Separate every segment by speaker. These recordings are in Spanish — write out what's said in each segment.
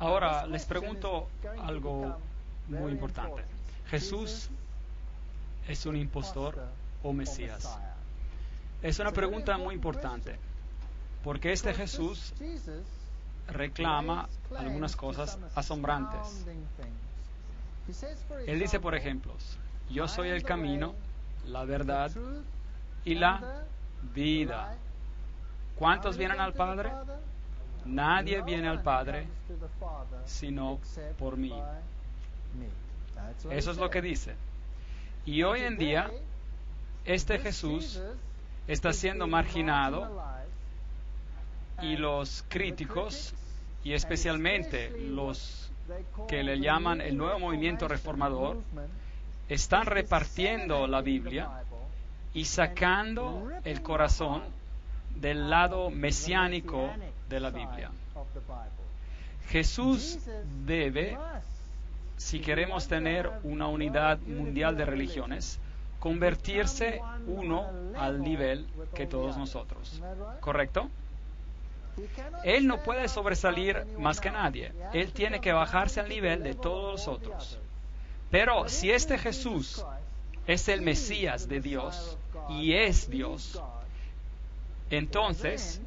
Speaker 1: Ahora les pregunto algo muy importante. ¿Jesús es un impostor o Mesías? Es una pregunta muy importante, porque este Jesús reclama algunas cosas asombrantes. Él dice, por ejemplo, yo soy el camino, la verdad y la vida. ¿Cuántos vienen al Padre? Nadie viene al Padre sino por mí. Eso es lo que dice. Y hoy en día, este Jesús está siendo marginado y los críticos, y especialmente los que le llaman el nuevo movimiento reformador, están repartiendo la Biblia y sacando el corazón del lado mesiánico de la Biblia. Jesús debe, si queremos tener una unidad mundial de religiones, convertirse uno al nivel que todos nosotros. ¿Correcto? Él no puede sobresalir más que nadie. Él tiene que bajarse al nivel de todos los otros. Pero si este Jesús es el Mesías de Dios y es Dios, entonces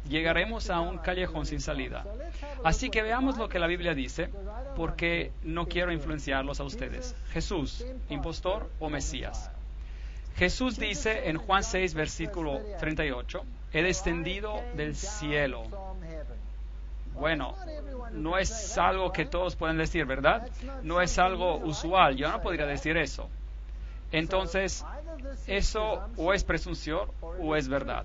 Speaker 1: llegaremos a un callejón sin salida. Así que veamos lo que la Biblia dice, porque no quiero influenciarlos a ustedes. Jesús, impostor o Mesías. Jesús dice en Juan 6, versículo 38, he descendido del cielo. Bueno, no es algo que todos pueden decir, ¿verdad? No es algo usual. Yo no podría decir eso. Entonces, eso o es presunción o es verdad.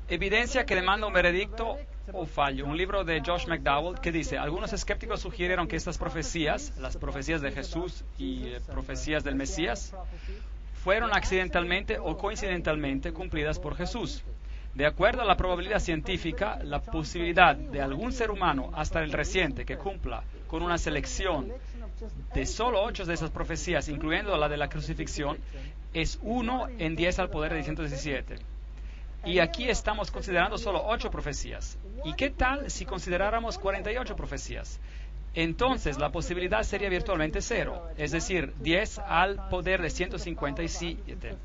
Speaker 1: Evidencia que demanda un veredicto o fallo. Un libro de Josh McDowell que dice, algunos escépticos sugirieron que estas profecías, las profecías de Jesús y profecías del Mesías, fueron accidentalmente o coincidentalmente cumplidas por Jesús. De acuerdo a la probabilidad científica, la posibilidad de algún ser humano, hasta el reciente, que cumpla con una selección de solo 8 de esas profecías, incluyendo la de la crucifixión, es 1 en 10 al poder de 117. Y aquí estamos considerando solo 8 profecías. ¿Y qué tal si consideráramos 48 profecías? Entonces la posibilidad sería virtualmente 0, es decir, 10 al poder de 157.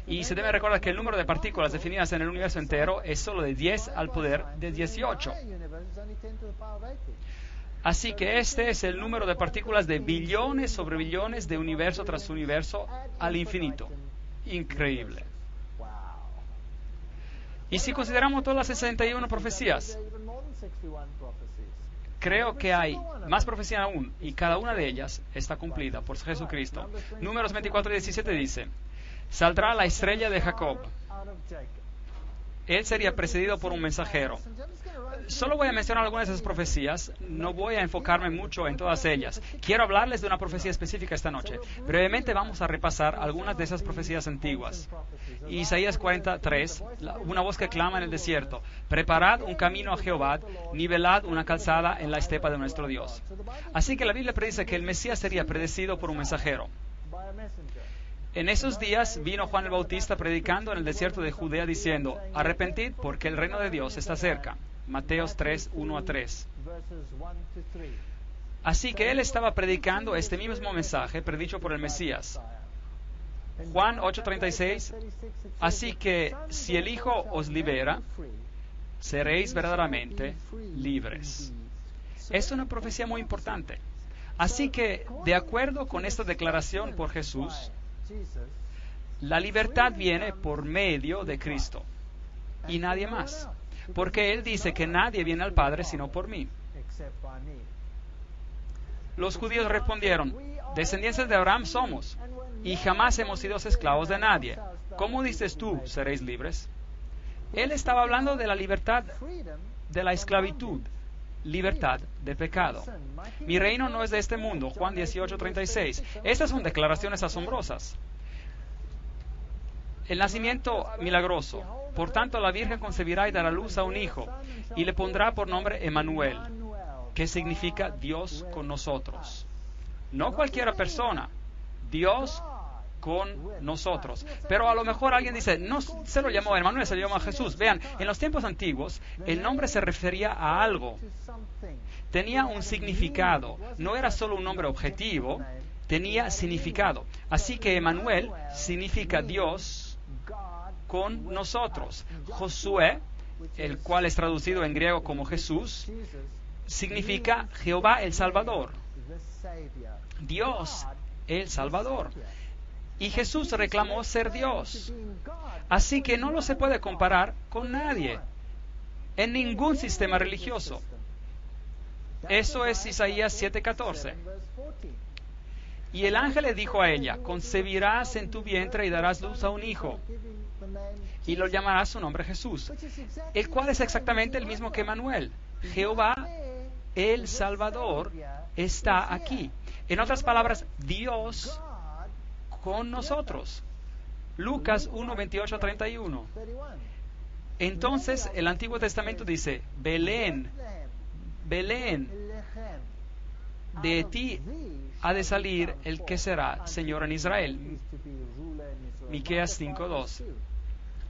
Speaker 1: Y se debe recordar que el número de partículas definidas en el universo entero es solo de 10 al poder de 18. Así que este es el número de partículas de billones sobre billones de universo tras universo al infinito. Increíble. Y si consideramos todas las 61 profecías, creo que hay más profecías aún, y cada una de ellas está cumplida por Jesucristo. Números 24 y 17 dice, saldrá la estrella de Jacob. Él sería precedido por un mensajero. Solo voy a mencionar algunas de esas profecías, no voy a enfocarme mucho en todas ellas. Quiero hablarles de una profecía específica esta noche. Brevemente vamos a repasar algunas de esas profecías antiguas. Isaías 43, una voz que clama en el desierto: preparad un camino a Jehová, nivelad una calzada en la estepa de nuestro Dios. Así que la Biblia predice que el Mesías sería predecido por un mensajero. En esos días vino Juan el Bautista predicando en el desierto de Judea diciendo: arrepentid porque el reino de Dios está cerca. Mateos 3, 1 a 3. Así que él estaba predicando este mismo mensaje predicho por el Mesías. Juan 8:36, así que si el Hijo os libera, seréis verdaderamente libres. Es una profecía muy importante. Así que, de acuerdo con esta declaración por Jesús, la libertad viene por medio de Cristo y nadie más. Porque Él dice que nadie viene al Padre sino por mí. Los judíos respondieron: descendientes de Abraham somos, y jamás hemos sido esclavos de nadie. ¿Cómo dices tú, seréis libres? Él estaba hablando de la libertad de la esclavitud, libertad de pecado. Mi reino no es de este mundo, Juan 18:36. Estas son declaraciones asombrosas. El nacimiento milagroso. Por tanto, la Virgen concebirá y dará luz a un hijo, y le pondrá por nombre Emmanuel, que significa Dios con nosotros. No cualquiera persona, Dios con nosotros. Pero a lo mejor alguien dice: no se lo llamó Emmanuel, se lo llamó Jesús. Vean, en los tiempos antiguos, el nombre se refería a algo. Tenía un significado. No era solo un nombre objetivo, tenía significado. Así que Emmanuel significa Dios con nosotros. Josué, el cual es traducido en griego como Jesús, significa Jehová el Salvador. Dios el Salvador. Y Jesús reclamó ser Dios. Así que no lo se puede comparar con nadie, en ningún sistema religioso. Eso es Isaías 7:14. Y el ángel le dijo a ella: concebirás en tu vientre y darás luz a un hijo, y lo llamarás su nombre Jesús, el cual es exactamente el mismo que Emmanuel. Jehová, el Salvador, está aquí. En otras palabras, Dios con nosotros. Lucas 1:28-31. Entonces el Antiguo Testamento dice: Belén, Belén, de ti ha de salir el que será Señor en Israel. Miqueas 5:2.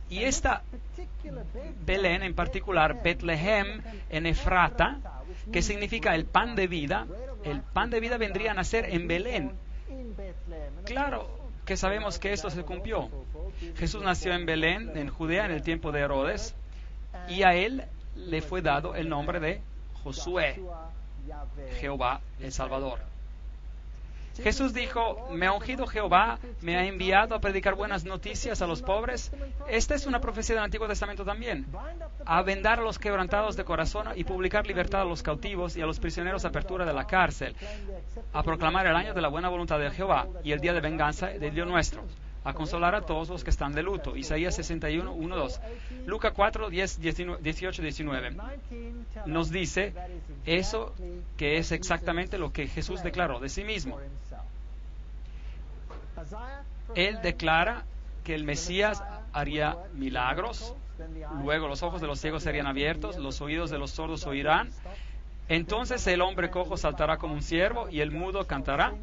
Speaker 1: Y esta Belén en particular, Betlehem en Efrata, que significa el pan de vida vendría a nacer en Belén. Claro que sabemos que esto se cumplió. Jesús nació en Belén, en Judea, en el tiempo de Herodes, y a él le fue dado el nombre de Josué, Jehová el Salvador. Jesús dijo: me ha ungido Jehová, me ha enviado a predicar buenas noticias a los pobres. Esta es una profecía del Antiguo Testamento también. A vendar a los quebrantados de corazón y publicar libertad a los cautivos y a los prisioneros apertura de la cárcel. A proclamar el año de la buena voluntad de Jehová y el día de venganza del Dios nuestro. A consolar a todos los que están de luto. Isaías 61, 1, 2. Lucas 4, 10, 18, 19. Nos dice eso, que es exactamente lo que Jesús declaró de sí mismo. Él declara que el Mesías haría milagros, luego los ojos de los ciegos serían abiertos, los oídos de los sordos oirán, entonces el hombre cojo saltará como un ciervo y el mudo cantará.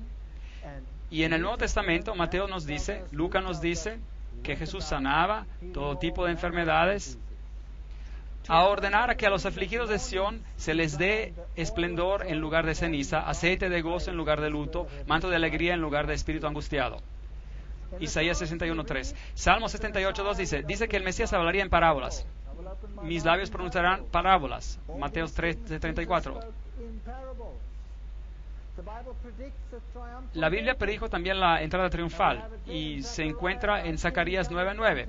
Speaker 1: Y en el Nuevo Testamento, Mateo nos dice, Lucas nos dice que Jesús sanaba todo tipo de enfermedades, a ordenar a que a los afligidos de Sión se les dé esplendor en lugar de ceniza, aceite de gozo en lugar de luto, manto de alegría en lugar de espíritu angustiado. Isaías 61:3. Salmo 78:2 dice que el Mesías hablaría en parábolas. Mis labios pronunciarán parábolas. Mateo 3:34. La Biblia predijo también la entrada triunfal y se encuentra en Zacarías 9:9.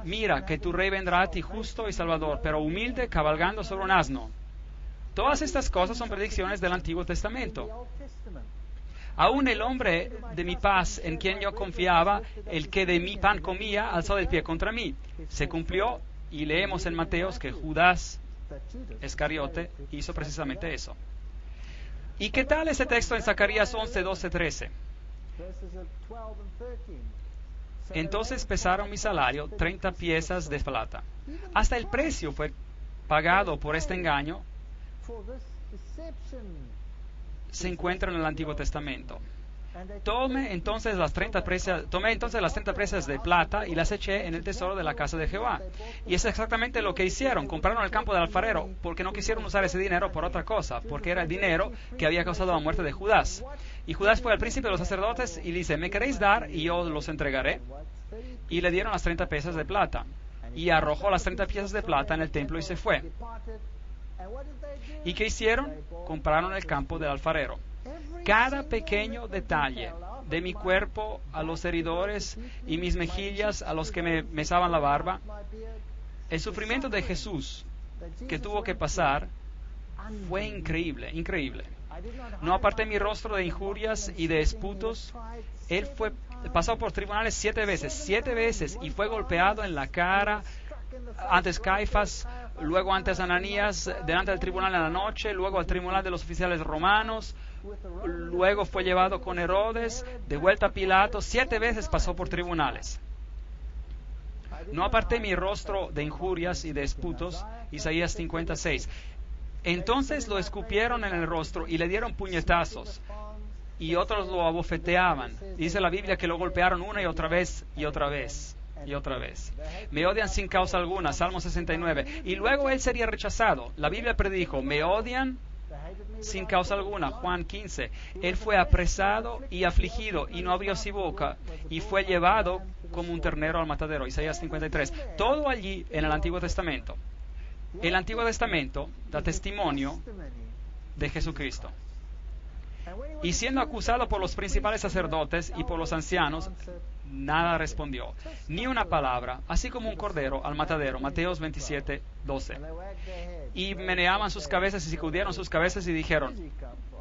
Speaker 1: Mira que tu rey vendrá a ti justo y salvador, pero humilde, cabalgando sobre un asno. Todas estas cosas son predicciones del Antiguo Testamento. Aún el hombre de mi paz, en quien yo confiaba, el que de mi pan comía, alzó el pie contra mí. Se cumplió Y leemos en Mateos que Judas Iscariote hizo precisamente eso. ¿Y qué tal ese texto en Zacarías 11, 12, 13? Entonces pesaron mi salario 30 piezas de plata. Hasta el precio fue pagado por este engaño. Se encuentra en el Antiguo Testamento. Tomé entonces las 30 piezas de plata y las eché en el tesoro de la casa de Jehová. Y es exactamente lo que hicieron. Compraron el campo del alfarero porque no quisieron usar ese dinero por otra cosa, porque era el dinero que había causado la muerte de Judas. Y Judas fue al príncipe de los sacerdotes y dice, ¿me queréis dar? Y yo los entregaré. Y le dieron las 30 piezas de plata. Y arrojó las 30 piezas de plata en el templo y se fue. ¿Y qué hicieron? Compraron el campo del alfarero. Cada pequeño detalle, de mi cuerpo a los heridores y mis mejillas a los que me mesaban la barba, el sufrimiento de Jesús que tuvo que pasar fue increíble, increíble. No aparté mi rostro de injurias y de esputos. Él pasó por tribunales 7 veces, y fue golpeado en la cara, antes Caifás, luego antes Ananías, delante del tribunal en la noche, luego al tribunal de los oficiales romanos, luego fue llevado con Herodes, de vuelta a Pilato. 7 veces pasó por tribunales. No aparté mi rostro de injurias y de esputos, Isaías 56. Entonces lo escupieron en el rostro y le dieron puñetazos, y otros lo abofeteaban. Dice la Biblia que lo golpearon una y otra vez, y otra vez, y otra vez. Me odian sin causa alguna, Salmo 69. Y luego él sería rechazado. La Biblia predijo, me odian sin causa alguna, Juan 15. Él fue apresado y afligido, y no abrió su boca, y fue llevado como un ternero al matadero, Isaías 53. Todo allí en el Antiguo Testamento. El Antiguo Testamento da testimonio de Jesucristo. Y siendo acusado por los principales sacerdotes y por los ancianos, nada respondió, ni una palabra, así como un cordero al matadero, Mateos 27, 12. Y meneaban sus cabezas y sacudieron sus cabezas y dijeron,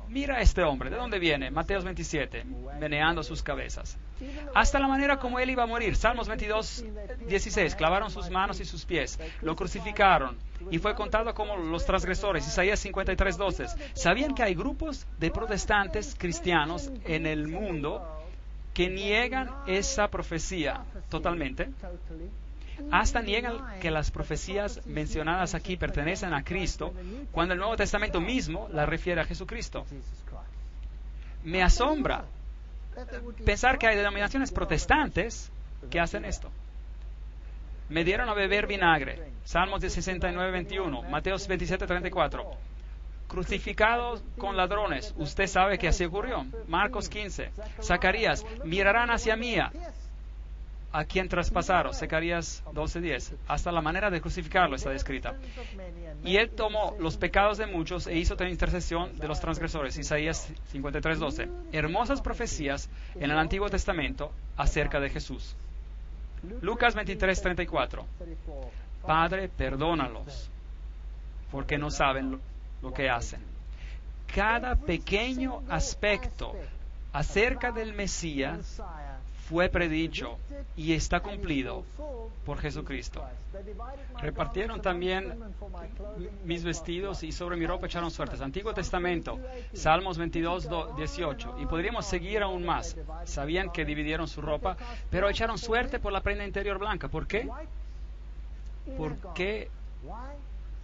Speaker 1: mira a este hombre, ¿de dónde viene? Mateos 27, meneando sus cabezas. Hasta la manera como él iba a morir, Salmos 22, 16, clavaron sus manos y sus pies, lo crucificaron y fue contado como los transgresores, Isaías 53, 12. ¿Sabían que hay grupos de protestantes cristianos en el mundo que niegan esa profecía totalmente? Hasta niegan que las profecías mencionadas aquí pertenecen a Cristo, cuando el Nuevo Testamento mismo la refiere a Jesucristo. Me asombra pensar que hay denominaciones protestantes que hacen esto. Me dieron a beber vinagre, Salmos 69, 21, Mateos 27, 34. Crucificados con ladrones, usted sabe que así ocurrió, Marcos 15. Zacarías, mirarán hacia mí a quien traspasaron, Zacarías 12:10. Hasta la manera de crucificarlo está descrita. Y él tomó los pecados de muchos e hizo intercesión de los transgresores, Isaías 53:12. Hermosas profecías en el Antiguo Testamento acerca de Jesús. Lucas 23:34. Padre, perdónalos, porque no saben lo que hacen. Cada pequeño aspecto acerca del Mesías fue predicho y está cumplido por Jesucristo. Repartieron también mis vestidos y sobre mi ropa echaron suertes. Antiguo Testamento, Salmos 22, 18. Y podríamos seguir aún más. Sabían que dividieron su ropa, pero echaron suerte por la prenda interior blanca. ¿Por qué?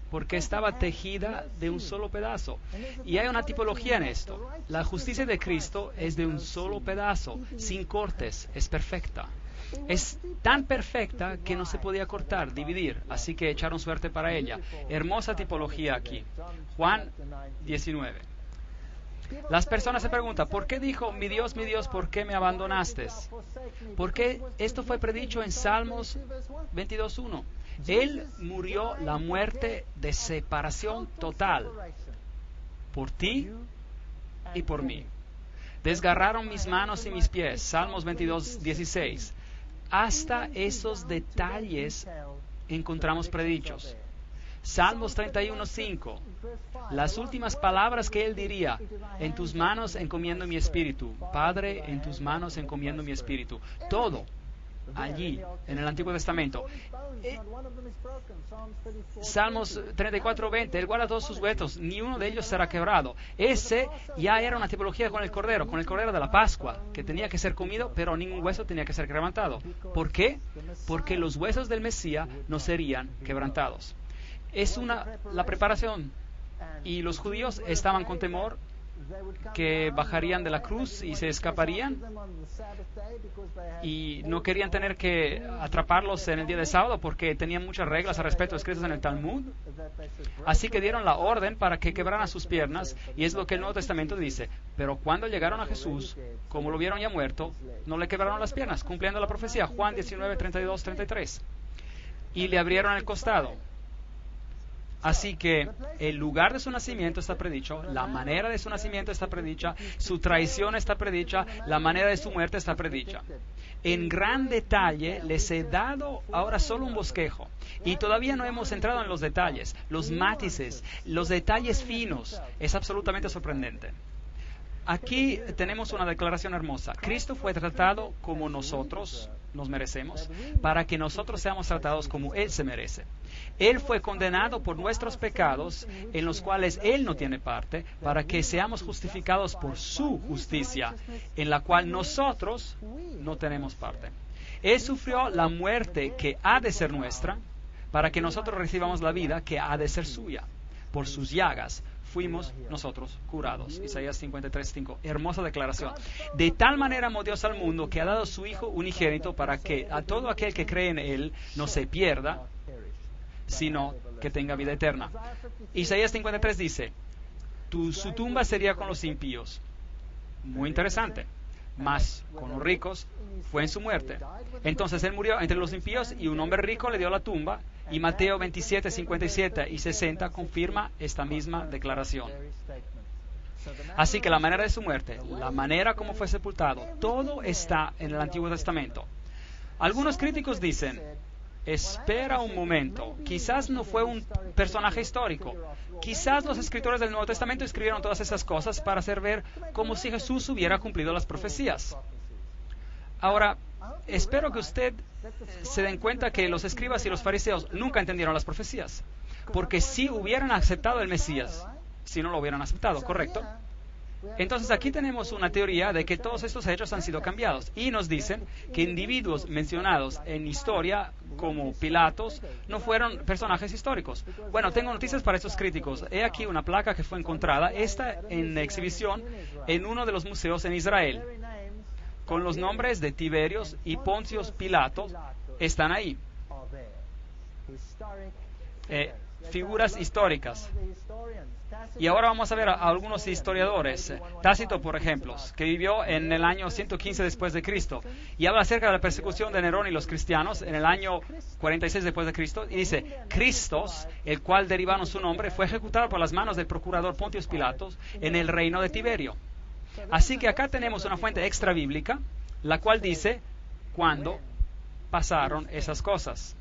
Speaker 1: Porque estaba tejida de un solo pedazo. Y hay una tipología en esto. La justicia de Cristo es de un solo pedazo, sin cortes, es perfecta. Es tan perfecta que no se podía cortar, dividir, así que echaron suerte para ella. Hermosa tipología aquí. Juan 19. Las personas se preguntan, ¿por qué dijo, mi Dios, por qué me abandonaste? Porque esto fue predicho en Salmos 22:1. Él murió la muerte de separación total por ti y por mí. Desgarraron mis manos y mis pies, Salmos 22:16. Hasta esos detalles encontramos predichos. Salmos 31:5. Las últimas palabras que él diría, en tus manos encomiendo mi espíritu. Padre, en tus manos encomiendo mi espíritu. Todo allí en el Antiguo Testamento. Salmos 34:20, Él guarda todos sus huesos, ni uno de ellos será quebrado. Ese ya era una tipología con el Cordero de la Pascua, que tenía que ser comido, pero ningún hueso tenía que ser quebrantado. ¿Por qué? Porque los huesos del Mesías no serían quebrantados. Es la preparación, y los judíos estaban con temor que bajarían de la cruz y se escaparían, y no querían tener que atraparlos en el día de sábado porque tenían muchas reglas al respecto escritas en el Talmud. Así que dieron la orden para que quebraran sus piernas, y es lo que el Nuevo Testamento dice. Pero cuando llegaron a Jesús, como lo vieron ya muerto, no le quebraron las piernas, cumpliendo la profecía, Juan 19:32-33, y le abrieron el costado. Así que el lugar de su nacimiento está predicho, la manera de su nacimiento está predicha, su traición está predicha, la manera de su muerte está predicha. En gran detalle les he dado ahora solo un bosquejo, y todavía no hemos entrado en los detalles, los matices, los detalles finos. Es absolutamente sorprendente. Aquí tenemos una declaración hermosa. Cristo fue tratado como nosotros nos merecemos, para que nosotros seamos tratados como Él se merece. Él fue condenado por nuestros pecados, en los cuales Él no tiene parte, para que seamos justificados por su justicia, en la cual nosotros no tenemos parte. Él sufrió la muerte que ha de ser nuestra, para que nosotros recibamos la vida que ha de ser suya. Por sus llagas fuimos nosotros curados. Isaías 53:5. Hermosa declaración. De tal manera amó Dios al mundo que ha dado su Hijo unigénito, para que a todo aquel que cree en Él no se pierda, sino que tenga vida eterna. Isaías 53 dice, su tumba sería con los impíos. Muy interesante. Mas con los ricos fue en su muerte. Entonces Él murió entre los impíos, y un hombre rico le dio la tumba. Y Mateo 27:57 y 60 confirma esta misma declaración. Así que la manera de su muerte, la manera como fue sepultado, todo está en el Antiguo Testamento. Algunos críticos dicen, espera un momento, quizás no fue un personaje histórico. Quizás los escritores del Nuevo Testamento escribieron todas esas cosas para hacer ver como si Jesús hubiera cumplido las profecías. Ahora, espero que usted se den cuenta que los escribas y los fariseos nunca entendieron las profecías, porque si hubieran aceptado el Mesías, si no lo hubieran aceptado, ¿correcto? Entonces aquí tenemos una teoría de que todos estos hechos han sido cambiados, y nos dicen que individuos mencionados en historia como Pilatos no fueron personajes históricos. Bueno, tengo noticias para estos críticos. He aquí una placa que fue encontrada, esta en exhibición en uno de los museos en Israel, con los nombres de Tiberios y Poncios Pilatos. Están ahí. Figuras históricas. Y ahora vamos a ver a algunos historiadores. Tácito, por ejemplo, que vivió en el año 115 después de Cristo, y habla acerca de la persecución de Nerón y los cristianos en el año 46 después de Cristo, y dice, Cristos, el cual derivaron su nombre, fue ejecutado por las manos del procurador Pontius Pilatos en el reino de Tiberio. Así que acá tenemos una fuente extra bíblica, la cual dice cuándo pasaron esas cosas.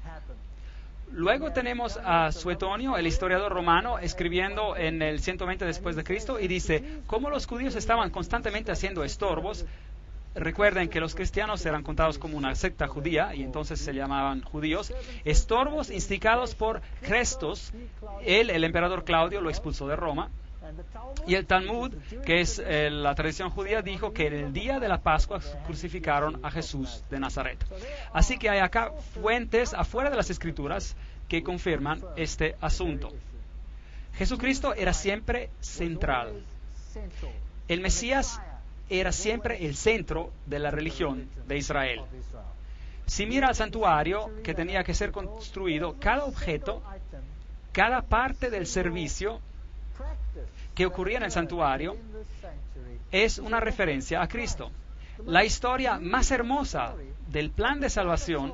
Speaker 1: Luego tenemos a Suetonio, el historiador romano, escribiendo en el 120 después de Cristo, y dice, como los judíos estaban constantemente haciendo estorbos. Recuerden que los cristianos eran contados como una secta judía, y entonces se llamaban judíos. Estorbos instigados por Crestos, el emperador Claudio lo expulsó de Roma. Y el Talmud, que es la tradición judía, dijo que en el día de la Pascua crucificaron a Jesús de Nazaret. Así que hay acá fuentes afuera de las Escrituras que confirman este asunto. Jesucristo era siempre central. El Mesías era siempre el centro de la religión de Israel. Si mira al santuario que tenía que ser construido, cada objeto, cada parte del servicio que ocurría en el santuario es una referencia a Cristo. La historia más hermosa del plan de salvación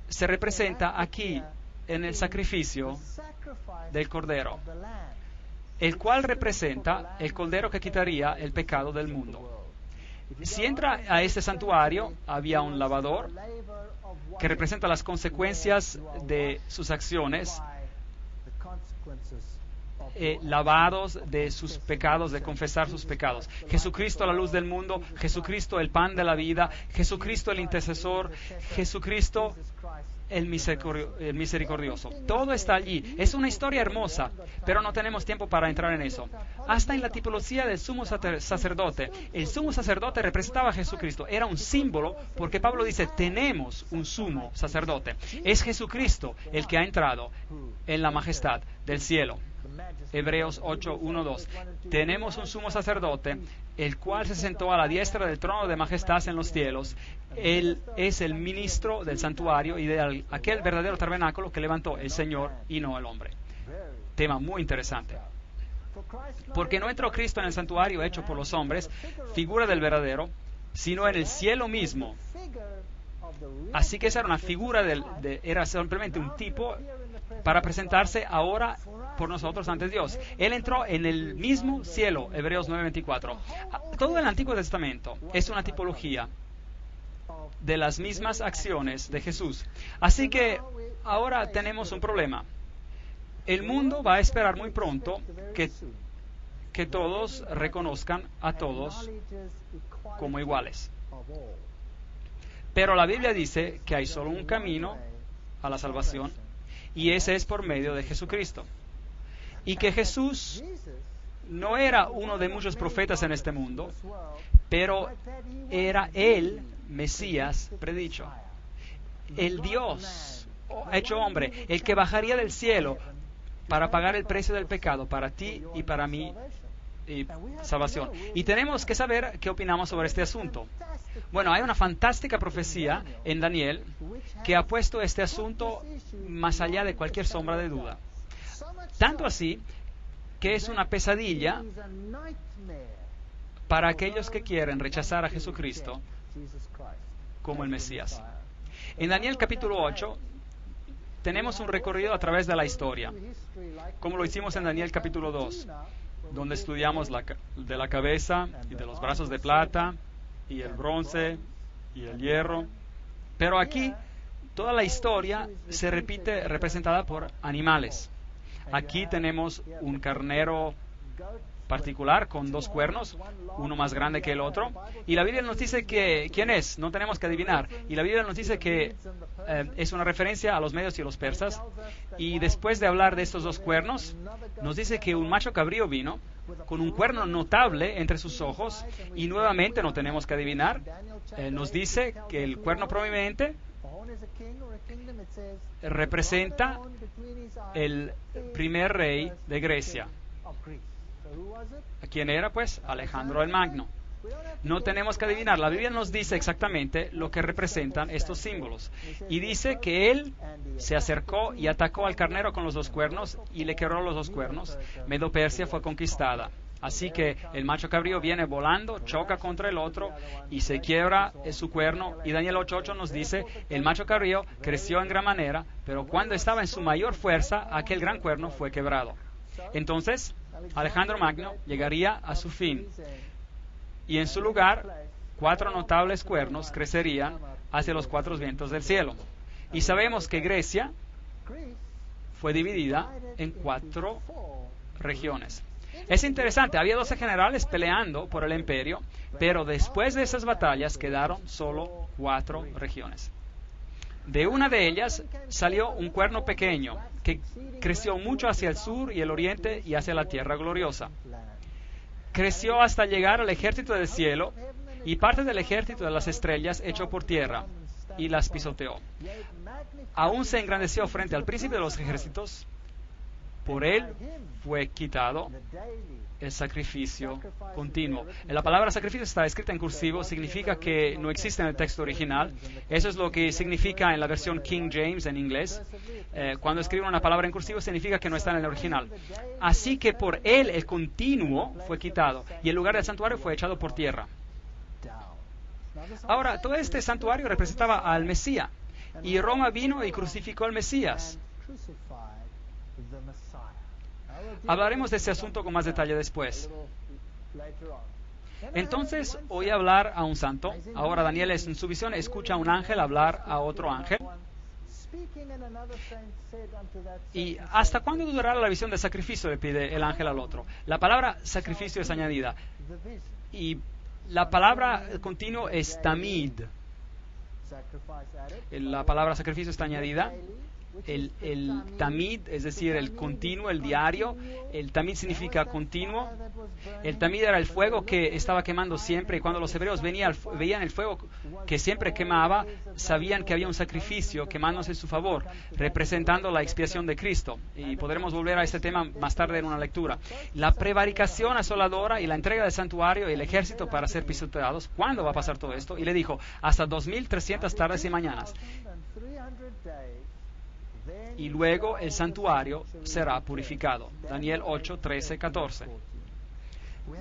Speaker 1: se representa aquí en el sacrificio del Cordero, el cual representa el Cordero que quitaría el pecado del mundo. Si entra a este santuario, había un lavador que representa las consecuencias de sus acciones, lavados de sus pecados, de confesar sus pecados. Jesucristo la luz del mundo, Jesucristo el pan de la vida, Jesucristo el intercesor, Jesucristo el misericordioso. Todo está allí. Es una historia hermosa, pero no tenemos tiempo para entrar en eso. Hasta en la tipología del sumo sacerdote. El sumo sacerdote representaba a Jesucristo. Era un símbolo porque Pablo dice, tenemos un sumo sacerdote. Es Jesucristo el que ha entrado en la majestad del cielo. Hebreos 8, 1, 2. Tenemos un sumo sacerdote, el cual se sentó a la diestra del trono de majestad en los cielos. Él es el ministro del santuario y de aquel verdadero tabernáculo que levantó el Señor y no el hombre. Tema muy interesante. Porque no entró Cristo en el santuario hecho por los hombres, figura del verdadero, sino en el cielo mismo. Así que esa era una figura, era simplemente un tipo para presentarse ahora por nosotros ante Dios. Él entró en el mismo cielo, Hebreos 9:24. Todo el Antiguo Testamento es una tipología de las mismas acciones de Jesús. Así que ahora tenemos un problema. El mundo va a esperar muy pronto que todos reconozcan a todos como iguales. Pero la Biblia dice que hay solo un camino a la salvación, y ese es por medio de Jesucristo. Y que Jesús no era uno de muchos profetas en este mundo, pero era el Mesías predicho. El Dios hecho hombre, el que bajaría del cielo para pagar el precio del pecado para ti y para mí, y salvación. Y tenemos que saber qué opinamos sobre este asunto. Bueno, hay una fantástica profecía en Daniel que ha puesto este asunto más allá de cualquier sombra de duda. Tanto así que es una pesadilla para aquellos que quieren rechazar a Jesucristo como el Mesías. En Daniel capítulo 8 tenemos un recorrido a través de la historia, como lo hicimos en Daniel capítulo 2, donde estudiamos de la cabeza y de los brazos de plata y el bronce y el hierro. Pero aquí toda la historia se repite representada por animales. Aquí tenemos un carnero particular con dos cuernos, uno más grande que el otro, y la Biblia nos dice que quién es, no tenemos que adivinar, y la Biblia nos dice que es una referencia a los medios y a los persas, y después de hablar de estos dos cuernos, nos dice que un macho cabrío vino con un cuerno notable entre sus ojos, y nuevamente no tenemos que adivinar, nos dice que el cuerno prominente representa el primer rey de Grecia. ¿Quién era? Pues Alejandro el Magno. No tenemos que adivinar. La Biblia nos dice exactamente lo que representan estos símbolos. Y dice que él se acercó y atacó al carnero con los dos cuernos y le quebró los dos cuernos. Medo-Persia fue conquistada. Así que el macho cabrío viene volando, choca contra el otro y se quiebra su cuerno. Y Daniel 8:8 nos dice, el macho cabrío creció en gran manera, pero cuando estaba en su mayor fuerza, aquel gran cuerno fue quebrado. Entonces, Alejandro Magno llegaría a su fin y en su lugar 4 notables cuernos crecerían hacia los 4 vientos del cielo. Y sabemos que Grecia fue dividida en 4 regiones. Es interesante, había 12 generales peleando por el imperio, pero después de esas batallas quedaron solo 4 regiones. De una de ellas salió un cuerno pequeño que creció mucho hacia el sur y el oriente y hacia la tierra gloriosa. Creció hasta llegar al ejército del cielo y parte del ejército de las estrellas echó por tierra y las pisoteó. Aún se engrandeció frente al príncipe de los ejércitos. Por él fue quitado el sacrificio continuo. La palabra sacrificio está escrita en cursivo, significa que no existe en el texto original. Eso es lo que significa en la versión King James en inglés. Cuando escriben una palabra en cursivo significa que no está en el original. Así que por él el continuo fue quitado y el lugar del santuario fue echado por tierra. Ahora, todo este santuario representaba al Mesías y Roma vino y crucificó al Mesías. Hablaremos de este asunto con más detalle después. Entonces oí hablar a un santo. Ahora Daniel en su visión escucha a un ángel hablar a otro ángel. ¿Y hasta cuándo durará la visión del sacrificio?, le pide el ángel al otro. La palabra sacrificio es añadida. Y la palabra continuo es tamid. La palabra sacrificio está añadida. El tamid, es decir, el continuo, el diario. El tamid significa continuo. El tamid era el fuego que estaba quemando siempre, y cuando los hebreos veían el fuego que siempre quemaba, sabían que había un sacrificio quemándose en su favor, representando la expiación de Cristo. Y podremos volver a este tema más tarde en una lectura. La prevaricación asoladora y la entrega del santuario y el ejército para ser pisoteados. ¿Cuándo va a pasar todo esto? Y le dijo, hasta 2300 tardes y mañanas. Y luego el santuario será purificado. Daniel 8, 13, 14.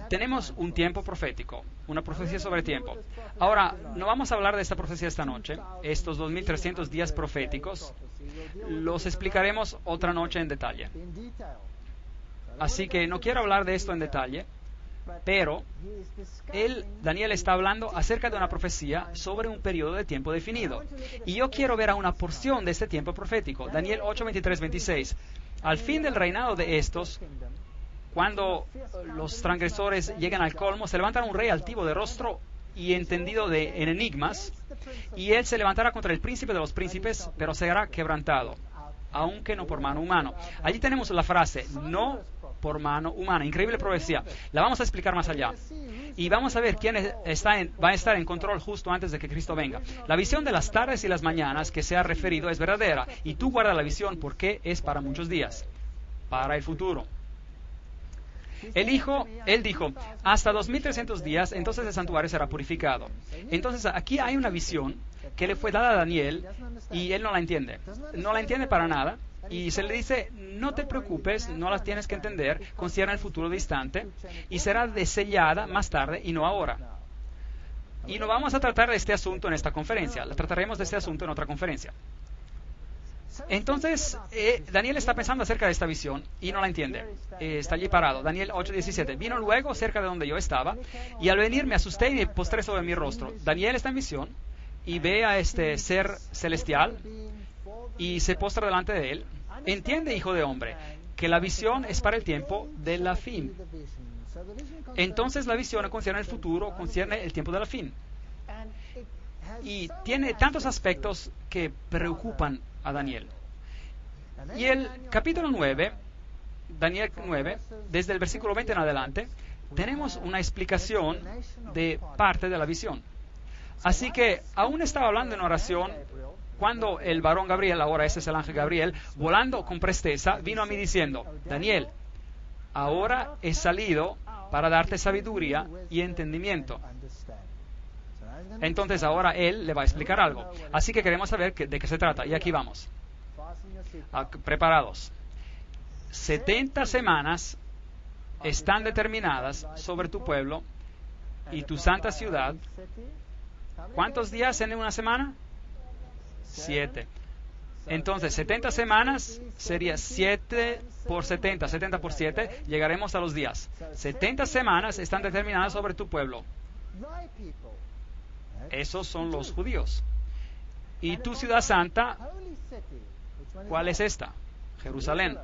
Speaker 1: Tenemos un tiempo profético, una profecía sobre tiempo. Ahora, no vamos a hablar de esta profecía esta noche. Estos 2300 días proféticos los explicaremos otra noche en detalle. Así que no quiero hablar de esto en detalle, pero Daniel está hablando acerca de una profecía sobre un periodo de tiempo definido. Y yo quiero ver a una porción de este tiempo profético. Daniel 8, 23, 26. Al fin del reinado de estos, cuando los transgresores llegan al colmo, se levantará un rey altivo de rostro y entendido en enigmas, y él se levantará contra el príncipe de los príncipes, pero será quebrantado, aunque no por mano humana. Allí tenemos la frase, no por mano humana. Increíble profecía. La vamos a explicar más allá. Y vamos a ver quién va a estar en control justo antes de que Cristo venga. La visión de las tardes y las mañanas que se ha referido es verdadera. Y tú guarda la visión porque es para muchos días, para el futuro. Él dijo, hasta 2300 días, entonces el santuario será purificado. Entonces aquí hay una visión que le fue dada a Daniel y él no la entiende. No la entiende para nada. Y se le dice, no te preocupes, no las tienes que entender, concierne el futuro distante y será desellada más tarde y no ahora. Y no vamos a tratar de este asunto en esta conferencia, trataremos de este asunto en otra conferencia. Entonces, Daniel está pensando acerca de esta visión y no la entiende. Está allí parado. Daniel 8:17. Vino luego cerca de donde yo estaba y al venir me asusté y me postré sobre mi rostro. Daniel está en visión y ve a este ser celestial y se postra delante de él. Entiende, hijo de hombre, que la visión es para el tiempo de la fin. Entonces la visión concierne el futuro, concierne el tiempo de la fin. Y tiene tantos aspectos que preocupan a Daniel. Y el capítulo 9, Daniel 9, desde el versículo 20 en adelante, tenemos una explicación de parte de la visión. Así que aún estaba hablando en oración cuando el varón Gabriel, ahora ese es el ángel Gabriel, volando con presteza, vino a mí diciendo, Daniel, ahora he salido para darte sabiduría y entendimiento. Entonces ahora él le va a explicar algo. Así que queremos saber de qué se trata. Y aquí vamos. Preparados. 70 semanas están determinadas sobre tu pueblo y tu santa ciudad. ¿Cuántos días en una semana? 7. Entonces, 70 semanas sería 7 por 70, 70 por 7, llegaremos a los días. 70 semanas están determinadas sobre tu pueblo. Esos son los judíos. Y tu ciudad santa, ¿cuál es esta? Jerusalén.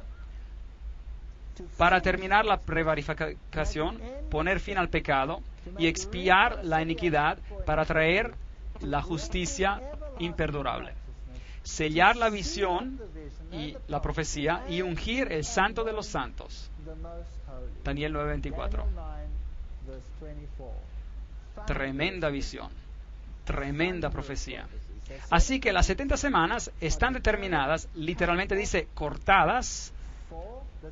Speaker 1: Para terminar la prevaricación, poner fin al pecado y expiar la iniquidad para traer la justicia imperdurable. Sellar la visión y la profecía y ungir el santo de los santos. Daniel 9:24. Tremenda visión. Tremenda profecía. Así que las 70 semanas están determinadas, literalmente dice cortadas,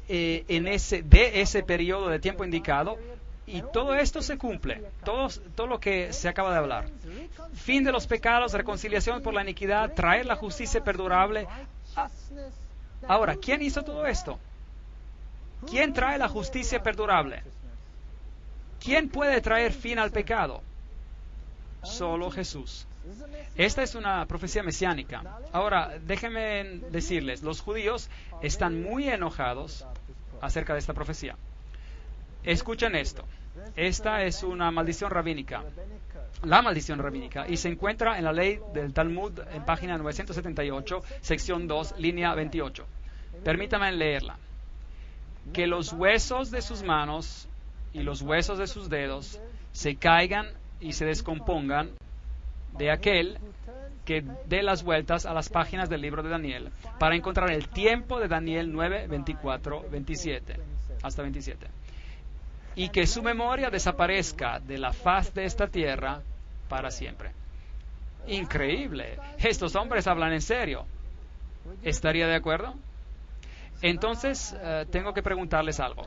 Speaker 1: de ese periodo de tiempo indicado, y todo esto se cumple, todo lo que se acaba de hablar. Fin de los pecados, reconciliación por la iniquidad, traer la justicia perdurable. Ahora, ¿quién hizo todo esto? ¿Quién trae la justicia perdurable? ¿Quién puede traer fin al pecado? Solo Jesús. Esta es una profecía mesiánica. Ahora, déjenme decirles, los judíos están muy enojados acerca de esta profecía. Escuchen esto. Esta es una maldición rabínica, la maldición rabínica, y se encuentra en la ley del Talmud en página 978, sección 2, línea 28. Permítame leerla. Que los huesos de sus manos y los huesos de sus dedos se caigan y se descompongan de aquel que dé las vueltas a las páginas del libro de Daniel para encontrar el tiempo de Daniel 9, 24, 27, hasta 27. Y que su memoria desaparezca de la faz de esta tierra para siempre. Increíble. Estos hombres hablan en serio. ¿Estaría de acuerdo? Entonces, tengo que preguntarles algo.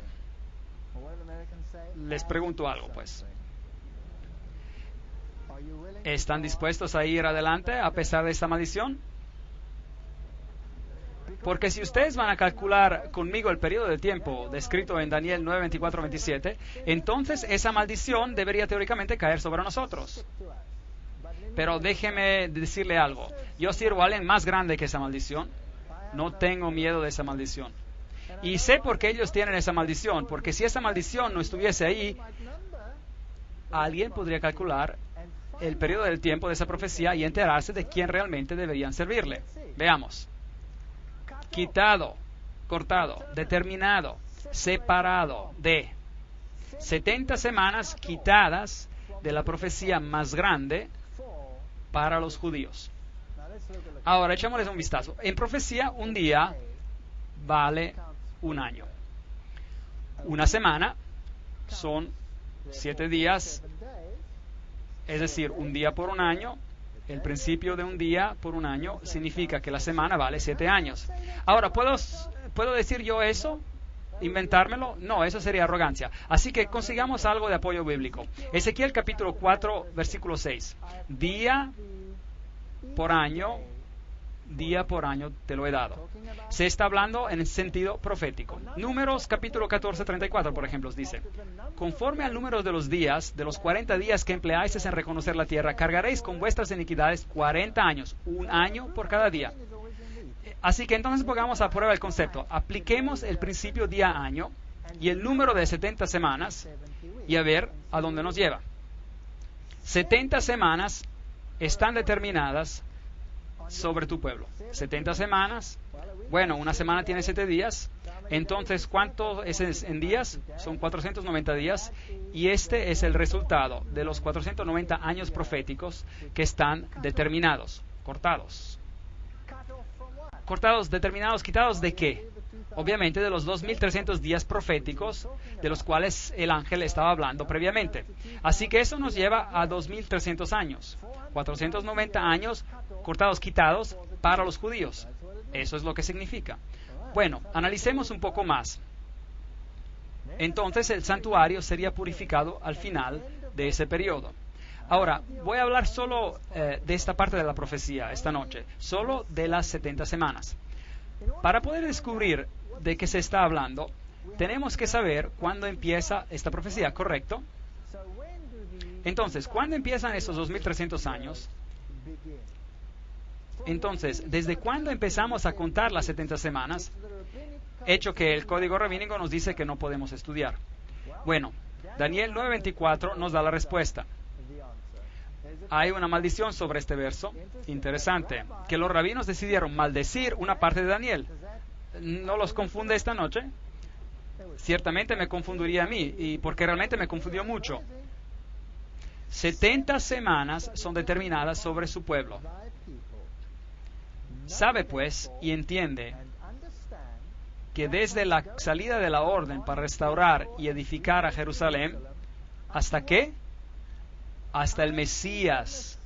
Speaker 1: Les pregunto algo, pues. ¿Están dispuestos a ir adelante a pesar de esta maldición? Porque si ustedes van a calcular conmigo el periodo de tiempo descrito en Daniel 9, 24, 27, entonces esa maldición debería teóricamente caer sobre nosotros. Pero déjeme decirle algo. Yo sirvo a alguien más grande que esa maldición. No tengo miedo de esa maldición. Y sé por qué ellos tienen esa maldición. Porque si esa maldición no estuviese ahí, alguien podría calcular el periodo del tiempo de esa profecía y enterarse de quién realmente deberían servirle. Veamos. Quitado, cortado, determinado, separado de 70 semanas quitadas de la profecía más grande para los judíos. Ahora, echémosles un vistazo. En profecía, un día vale un año. Una semana son 7 días, es decir, un día por un año. El principio de un día por un año significa que la semana vale 7 años. Ahora, ¿puedo decir yo eso? ¿Inventármelo? No, eso sería arrogancia. Así que consigamos algo de apoyo bíblico. Ezequiel capítulo 4, versículo 6. Día por año te lo he dado. Se está hablando en el sentido profético. Números capítulo 14, 34, por ejemplo, dice: conforme al número de los días, de los 40 días que empleáis en reconocer la tierra, cargaréis con vuestras iniquidades 40 años, un año por cada día. Así que entonces pongamos a prueba el concepto. Apliquemos el principio día-año y el número de 70 semanas y a ver a dónde nos lleva. 70 semanas están determinadas sobre tu pueblo. 70 semanas, bueno, una semana tiene 7 días, entonces ¿cuánto es en días? Son 490 días, y este es el resultado de los 490 años proféticos que están determinados, cortados. Cortados, determinados, quitados ¿de qué? Obviamente de los 2300 días proféticos de los cuales el ángel estaba hablando previamente. Así que eso nos lleva a 2300 años. 490 años cortados, quitados para los judíos. Eso es lo que significa. Bueno, analicemos un poco más. Entonces el santuario sería purificado al final de ese periodo. Ahora, voy a hablar solo de esta parte de la profecía esta noche, solo de las 70 semanas. Para poder descubrir de qué se está hablando, tenemos que saber cuándo empieza esta profecía, ¿correcto? Entonces, ¿cuándo empiezan esos 2300 años? Entonces, ¿desde cuándo empezamos a contar las 70 semanas? Hecho que el código rabínico nos dice que no podemos estudiar. Bueno, Daniel 9:24 nos da la respuesta. Hay una maldición sobre este verso. Interesante. Que los rabinos decidieron maldecir una parte de Daniel. ¿No los confunde esta noche? Ciertamente me confundiría a mí, y porque realmente me confundió mucho. 70 semanas son determinadas sobre su pueblo. Sabe pues y entiende que desde la salida de la orden para restaurar y edificar a Jerusalén, ¿hasta qué? Hasta el Mesías.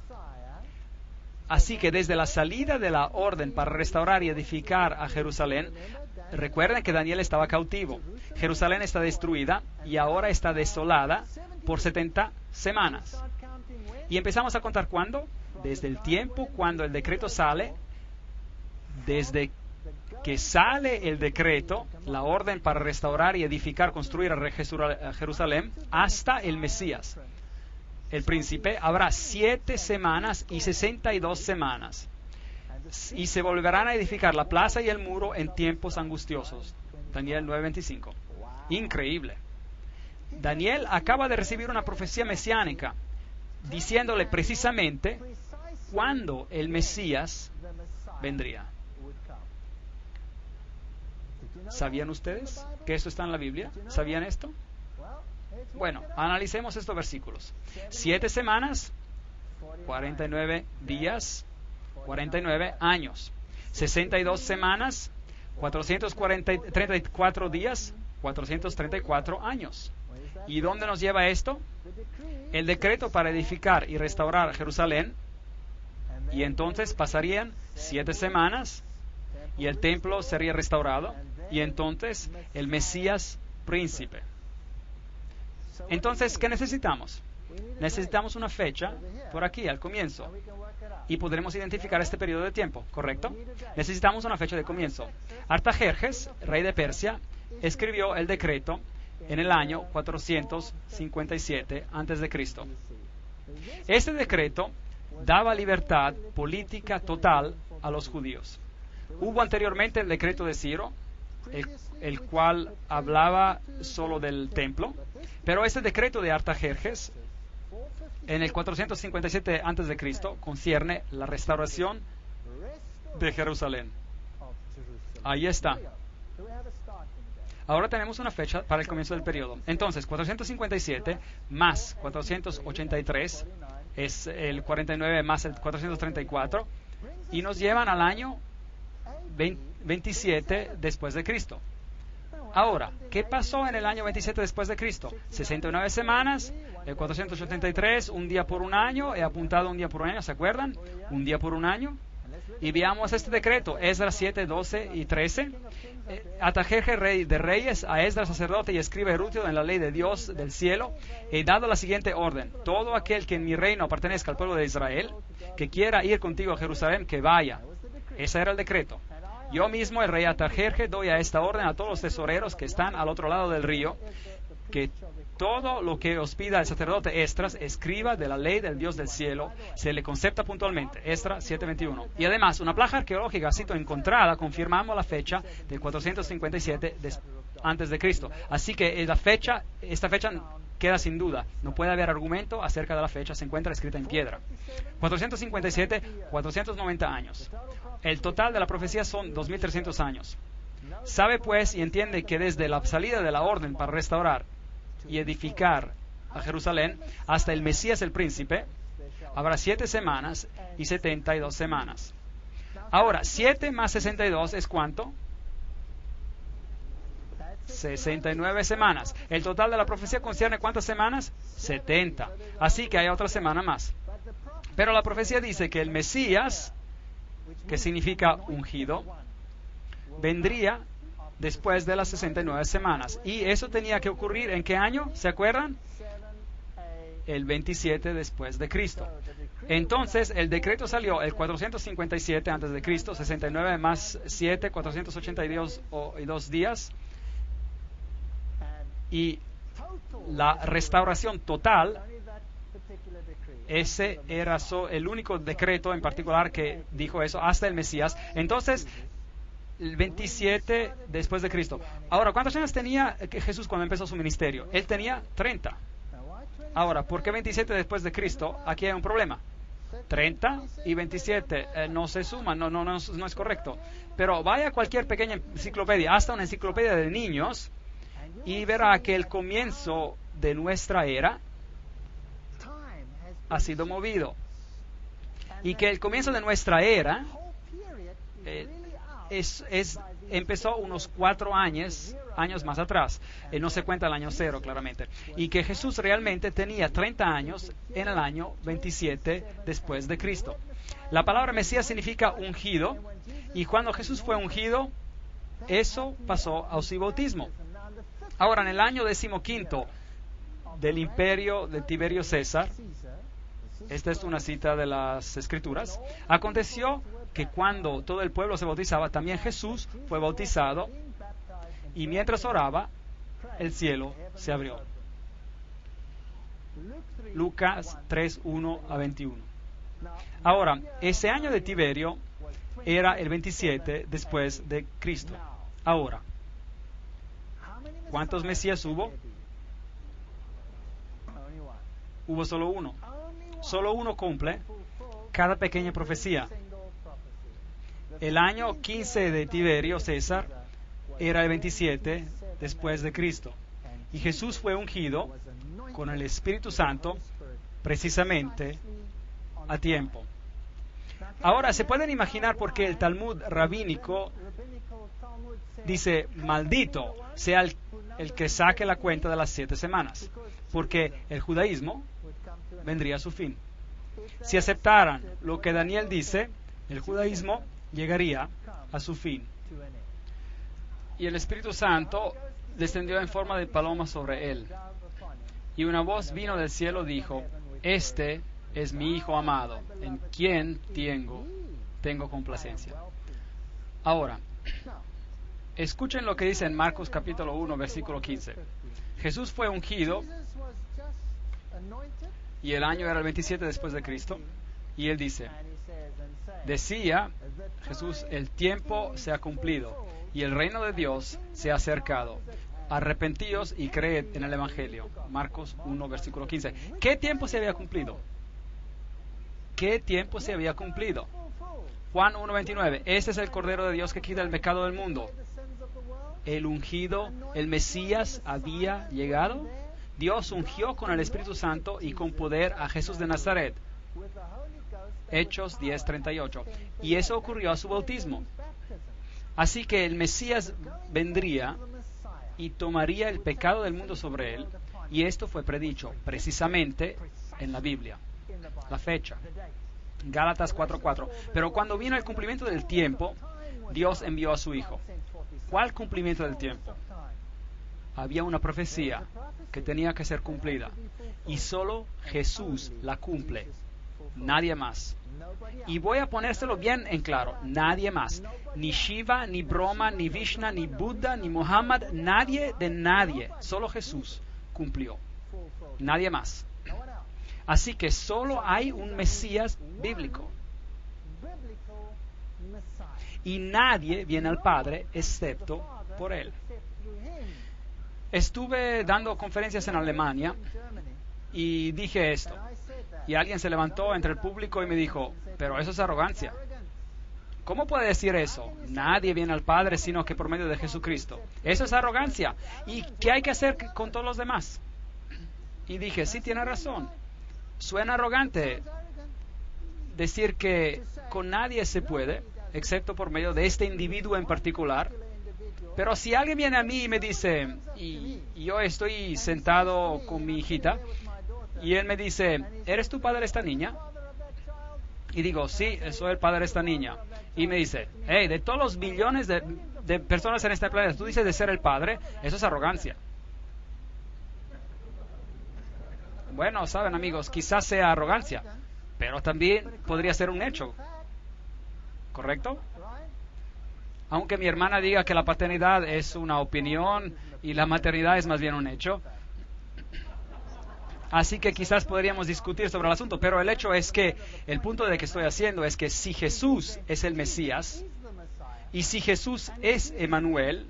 Speaker 1: Así que desde la salida de la orden para restaurar y edificar a Jerusalén, recuerden que Daniel estaba cautivo. Jerusalén está destruida y ahora está desolada por 70 semanas. Y empezamos a contar ¿cuándo? Desde el tiempo cuando el decreto sale, desde que sale el decreto, la orden para restaurar y edificar, construir a Jerusalén, hasta el Mesías. El príncipe, habrá 7 semanas y 62 semanas. Y se volverán a edificar la plaza y el muro en tiempos angustiosos. Daniel 9:25. Increíble. Daniel acaba de recibir una profecía mesiánica, diciéndole precisamente cuándo el Mesías vendría. ¿Sabían ustedes que esto está en la Biblia? ¿Sabían esto? Bueno, analicemos estos versículos. 7 semanas, 49 días, 49 años. 62 semanas, 434 días, 434 años. ¿Y dónde nos lleva esto? El decreto para edificar y restaurar Jerusalén. Y entonces pasarían 7 semanas y el templo sería restaurado. Y entonces el Mesías príncipe. Entonces, ¿qué necesitamos? Necesitamos una fecha por aquí, al comienzo. Y podremos identificar este periodo de tiempo, ¿correcto? Necesitamos una fecha de comienzo. Artajerjes, rey de Persia, escribió el decreto en el año 457 a.C. Este decreto daba libertad política total a los judíos. Hubo anteriormente el decreto de Ciro, el cual hablaba solo del templo, pero este decreto de Artajerjes en el 457 a.C. concierne la restauración de Jerusalén. Ahí está. Ahora tenemos una fecha para el comienzo del periodo. Entonces, 457 más 483 es el 49 más el 434 y nos llevan al año 27 después de Cristo. Ahora, ¿qué pasó en el año 27 después de Cristo? 69 semanas, el 483, un día por un año, he apuntado un día por un año, ¿se acuerdan? Un día por un año. Y veamos este decreto, Esdras 7, 12 y 13. Artajerjes, rey de reyes, a Esdras, sacerdote y escriba erudito en la ley de Dios del cielo, he dado la siguiente orden: todo aquel que en mi reino pertenezca al pueblo de Israel, que quiera ir contigo a Jerusalén, que vaya. Ese era el decreto. Yo mismo, el rey Artajerjes, doy a esta orden a todos los tesoreros que están al otro lado del río, que todo lo que os pida el sacerdote Esdras, escriba de la ley del Dios del cielo, se le concepta puntualmente. Esdras 7:21. Y además, una placa arqueológica cito encontrada, confirmamos la fecha del 457 antes de Cristo. Así que esta fecha queda sin duda. No puede haber argumento acerca de la fecha, se encuentra escrita en piedra. 457, 490 años. El total de la profecía son 2300 años. Sabe pues y entiende que desde la salida de la orden para restaurar y edificar a Jerusalén hasta el Mesías el príncipe, habrá 7 semanas y 72 semanas. Ahora, 7 más 62 es ¿cuánto? 69 semanas. El total de la profecía concierne ¿cuántas semanas? 70. Así que hay otra semana más. Pero la profecía dice que el Mesías, que significa ungido, vendría después de las 69 semanas. Y eso tenía que ocurrir ¿en qué año? ¿Se acuerdan? El 27 después de Cristo. Entonces, el decreto salió el 457 antes de Cristo, 69 más 7, 482 días. Y la restauración total, ese era el único decreto en particular que dijo eso hasta el Mesías. Entonces, el 27 después de Cristo. Ahora, ¿cuántos años tenía Jesús cuando empezó su ministerio? Él tenía 30. Ahora, ¿por qué 27 después de Cristo? Aquí hay un problema. 30 y 27 no se suman, no es correcto. Pero vaya a cualquier pequeña enciclopedia, hasta una enciclopedia de niños, y verá que el comienzo de nuestra era ha sido movido. Y que el comienzo de nuestra era empezó unos 4 años más atrás. No se cuenta el año 0, claramente. Y que Jesús realmente tenía 30 años en el año 27 después de Cristo. La palabra Mesías significa ungido. Y cuando Jesús fue ungido, eso pasó a su bautismo. Ahora, en el año 15 del imperio de Tiberio César, esta es una cita de las Escrituras, aconteció que cuando todo el pueblo se bautizaba, también Jesús fue bautizado, y mientras oraba, el cielo se abrió. Lucas 3, 1 a 21. Ahora, ese año de Tiberio era el 27 después de Cristo. Ahora, ¿cuántos Mesías hubo? Hubo solo uno. Solo uno cumple cada pequeña profecía. El año 15 de Tiberio César era el 27 después de Cristo. Y Jesús fue ungido con el Espíritu Santo precisamente a tiempo. Ahora, ¿se pueden imaginar por qué el Talmud rabínico dice, maldito sea el que saque la cuenta de las 7 semanas? Porque el judaísmo vendría a su fin. Si aceptaran lo que Daniel dice, el judaísmo llegaría a su fin. Y el Espíritu Santo descendió en forma de paloma sobre él. Y una voz vino del cielo y dijo, este es mi Hijo amado, en quien tengo complacencia. Ahora, escuchen lo que dice en Marcos capítulo 1, versículo 15. Jesús fue ungido y el año era el 27 después de Cristo. Y él dice, decía Jesús, el tiempo se ha cumplido y el reino de Dios se ha acercado. Arrepentíos y creed en el Evangelio. Marcos 1, versículo 15. ¿Qué tiempo se había cumplido? ¿Qué tiempo se había cumplido? Juan 1, 29. Este es el Cordero de Dios que quita el pecado del mundo. El ungido, el Mesías había llegado. Dios ungió con el Espíritu Santo y con poder a Jesús de Nazaret. Hechos 10, 38. Y eso ocurrió a su bautismo. Así que el Mesías vendría y tomaría el pecado del mundo sobre él, y esto fue predicho precisamente en la Biblia. La fecha, Gálatas 4:4. Pero cuando vino el cumplimiento del tiempo, Dios envió a su Hijo. ¿Cuál cumplimiento del tiempo? Había una profecía que tenía que ser cumplida, y solo Jesús la cumple, nadie más. Y voy a ponérselo bien en claro, nadie más. Ni Shiva, ni Brahma, ni Vishnu, ni Buda, ni Muhammad, nadie de nadie. Solo Jesús cumplió. Nadie más. Así que solo hay un Mesías bíblico. Y nadie viene al Padre excepto por Él. Estuve dando conferencias en Alemania y dije esto. Y alguien se levantó entre el público y me dijo, pero eso es arrogancia. ¿Cómo puede decir eso? Nadie viene al Padre sino que por medio de Jesucristo. Eso es arrogancia. ¿Y qué hay que hacer con todos los demás? Y dije, sí, tiene razón. Suena arrogante decir que con nadie se puede, excepto por medio de este individuo en particular. Pero si alguien viene a mí y me dice, y yo estoy sentado con mi hijita, y él me dice, ¿eres tu padre esta niña? Y digo, sí, soy el padre de esta niña. Y me dice, hey, de todos los billones de personas en este planeta, tú dices de ser el padre, eso es arrogancia. Bueno, saben amigos, quizás sea arrogancia, pero también podría ser un hecho. ¿Correcto? Aunque mi hermana diga que la paternidad es una opinión y la maternidad es más bien un hecho. Así que quizás podríamos discutir sobre el asunto, pero el hecho es que el punto de que estoy haciendo es que si Jesús es el Mesías, y si Jesús es Emmanuel,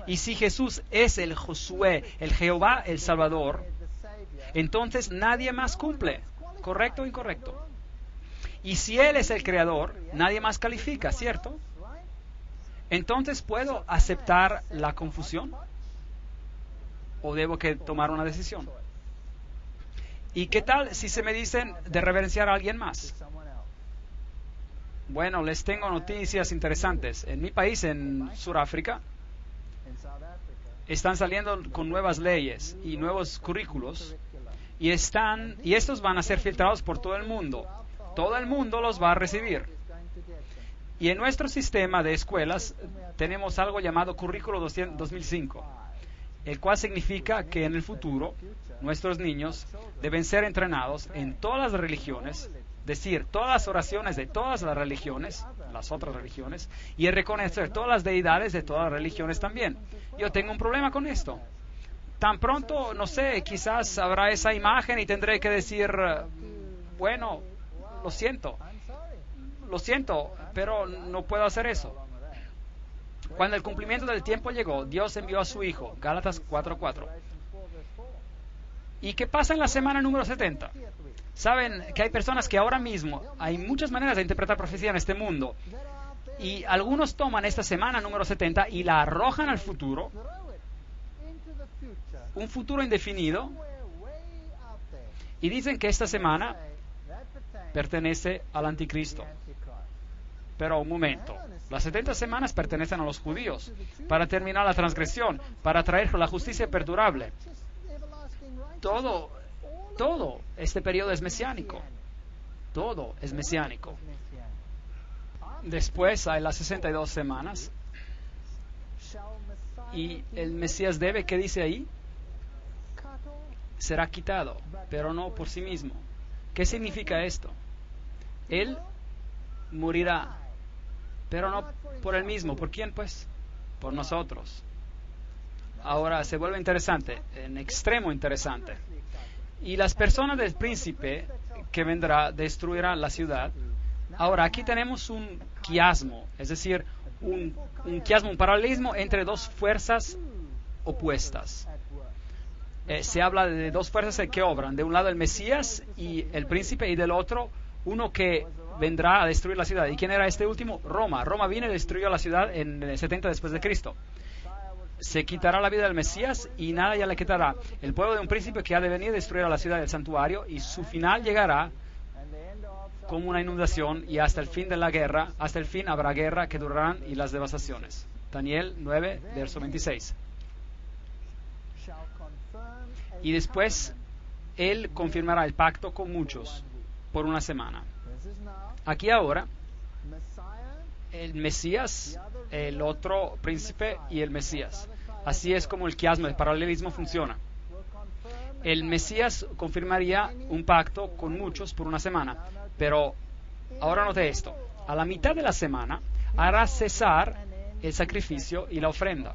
Speaker 1: y si Jesús es el Josué, el Jehová, el Salvador, entonces nadie más cumple, ¿correcto o incorrecto? Y si Él es el Creador, nadie más califica, ¿cierto? Entonces, ¿puedo aceptar la confusión? ¿O debo que tomar una decisión? ¿Y qué tal si se me dicen de reverenciar a alguien más? Bueno, les tengo noticias interesantes. En mi país, en Sudáfrica, están saliendo con nuevas leyes y nuevos currículos y estos van a ser filtrados por todo el mundo. Todo el mundo los va a recibir. Y en nuestro sistema de escuelas tenemos algo llamado Currículo 2005, el cual significa que en el futuro nuestros niños deben ser entrenados en todas las religiones, decir todas las oraciones de todas las religiones, las otras religiones, y reconocer todas las deidades de todas las religiones también. Yo tengo un problema con esto. Tan pronto, no sé, quizás habrá esa imagen y tendré que decir, bueno, lo siento, pero no puedo hacer eso. Cuando el cumplimiento del tiempo llegó, Dios envió a su Hijo, Gálatas 4:4. ¿Y qué pasa en la semana número 70? Saben que hay personas que ahora mismo, hay muchas maneras de interpretar profecía en este mundo, y algunos toman esta semana número 70 y la arrojan al futuro, un futuro indefinido, y dicen que esta semana pertenece al anticristo. Pero un momento, las 70 semanas pertenecen a los judíos para terminar la transgresión, para traer la justicia perdurable. Todo este periodo es mesiánico. Todo es mesiánico. Después hay las 62 semanas. Y el Mesías debe, ¿qué dice ahí? Será quitado, pero no por sí mismo. ¿Qué significa esto? Él morirá, pero no por él mismo. ¿Por quién, pues? Por nosotros. Ahora se vuelve interesante, en extremo interesante. Y las personas del príncipe que vendrá destruirán la ciudad. Ahora, aquí tenemos un quiasmo, es decir, un quiasmo, un paralelismo entre dos fuerzas opuestas. Se habla de dos fuerzas que obran. De un lado el Mesías y el príncipe, y del otro uno que vendrá a destruir la ciudad. ¿Y quién era este último? Roma. Roma vino y destruyó la ciudad en el 70 después de Cristo. Se quitará la vida del Mesías y nada ya le quitará. El pueblo de un príncipe que ha de venir a destruir la ciudad del santuario, y su final llegará como una inundación, y hasta el fin de la guerra, hasta el fin habrá guerra que durarán y las devastaciones. Daniel 9, verso 26. Y después él confirmará el pacto con muchos por una semana. Aquí ahora, el Mesías, el otro príncipe y el Mesías. Así es como el quiasmo, el paralelismo funciona. El Mesías confirmaría un pacto con muchos por una semana. Pero ahora note esto. A la mitad de la semana hará cesar el sacrificio y la ofrenda.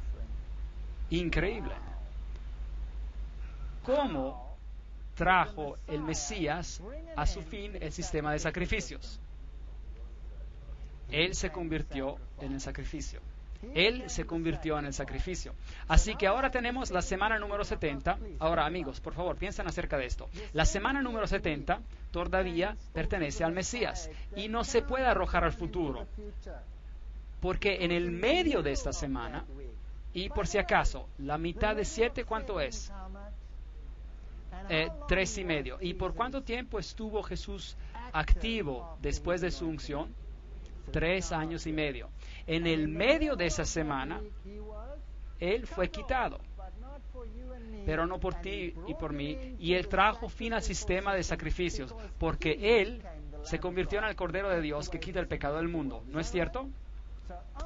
Speaker 1: Increíble. ¿Cómo trajo el Mesías a su fin el sistema de sacrificios? Él se convirtió en el sacrificio. Él se convirtió en el sacrificio. Así que ahora tenemos la semana número 70. Ahora, amigos, por favor, piensen acerca de esto. La semana número 70 todavía pertenece al Mesías y no se puede arrojar al futuro. Porque en el medio de esta semana, y por si acaso, la mitad de 7, ¿cuánto es? 3,5. ¿Y por cuánto tiempo estuvo Jesús activo después de su unción? 3 años y medio. En el medio de esa semana, Él fue quitado, pero no por ti y por mí, y Él trajo fin al sistema de sacrificios, porque Él se convirtió en el Cordero de Dios que quita el pecado del mundo. ¿No es cierto?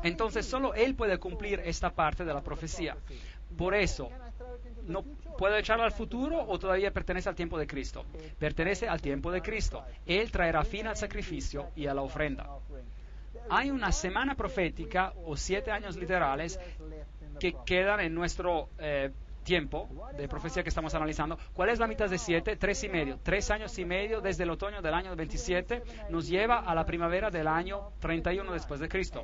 Speaker 1: Entonces solo Él puede cumplir esta parte de la profecía. Por eso, ¿no puedo echarlo al futuro o todavía pertenece al tiempo de Cristo? Pertenece al tiempo de Cristo. Él traerá fin al sacrificio y a la ofrenda. Hay una semana profética o 7 años literales que quedan en nuestro tiempo de profecía que estamos analizando. ¿Cuál es la mitad de 7? 3,5. 3 años y medio desde el otoño del año 27 nos lleva a la primavera del año 31 después de Cristo.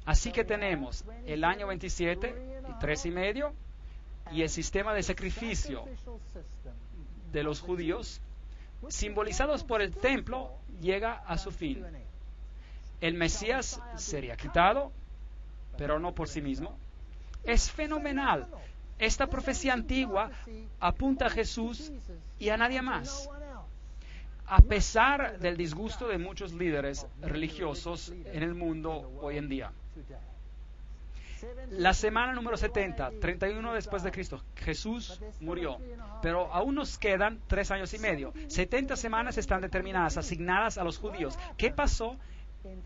Speaker 1: Así que tenemos el año 27 y 3,5 y el sistema de sacrificio de los judíos, simbolizados por el templo, llega a su fin. El Mesías sería quitado, pero no por sí mismo. Es fenomenal. Esta profecía antigua apunta a Jesús y a nadie más. A pesar del disgusto de muchos líderes religiosos en el mundo hoy en día. La semana número 70, 31 después de Cristo, Jesús murió, pero aún nos quedan 3 años y medio. 70 semanas están determinadas, asignadas a los judíos. ¿Qué pasó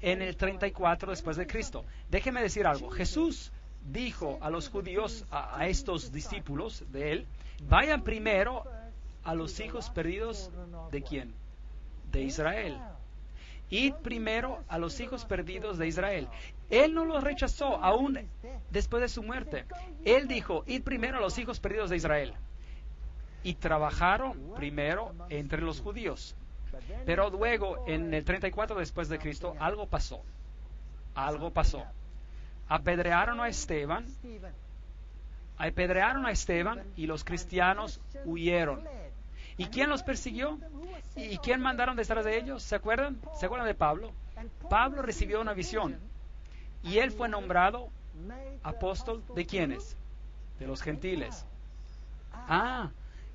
Speaker 1: en el 34 después de Cristo? Déjeme decir algo. Jesús dijo a los judíos, a estos discípulos de él, vayan primero a los hijos perdidos ¿de quién? De Israel. Id primero a los hijos perdidos de Israel. Él no los rechazó aún después de su muerte. Él dijo, id primero a los hijos perdidos de Israel. Y trabajaron primero entre los judíos. Pero luego, en el 34 después de Cristo, algo pasó. Algo pasó. Apedrearon a Esteban, apedrearon a Esteban y los cristianos huyeron. ¿Y quién los persiguió? ¿Y quién mandaron detrás de ellos? ¿Se acuerdan? ¿Se acuerdan de Pablo? Pablo recibió una visión y él fue nombrado apóstol ¿de quiénes? De los gentiles.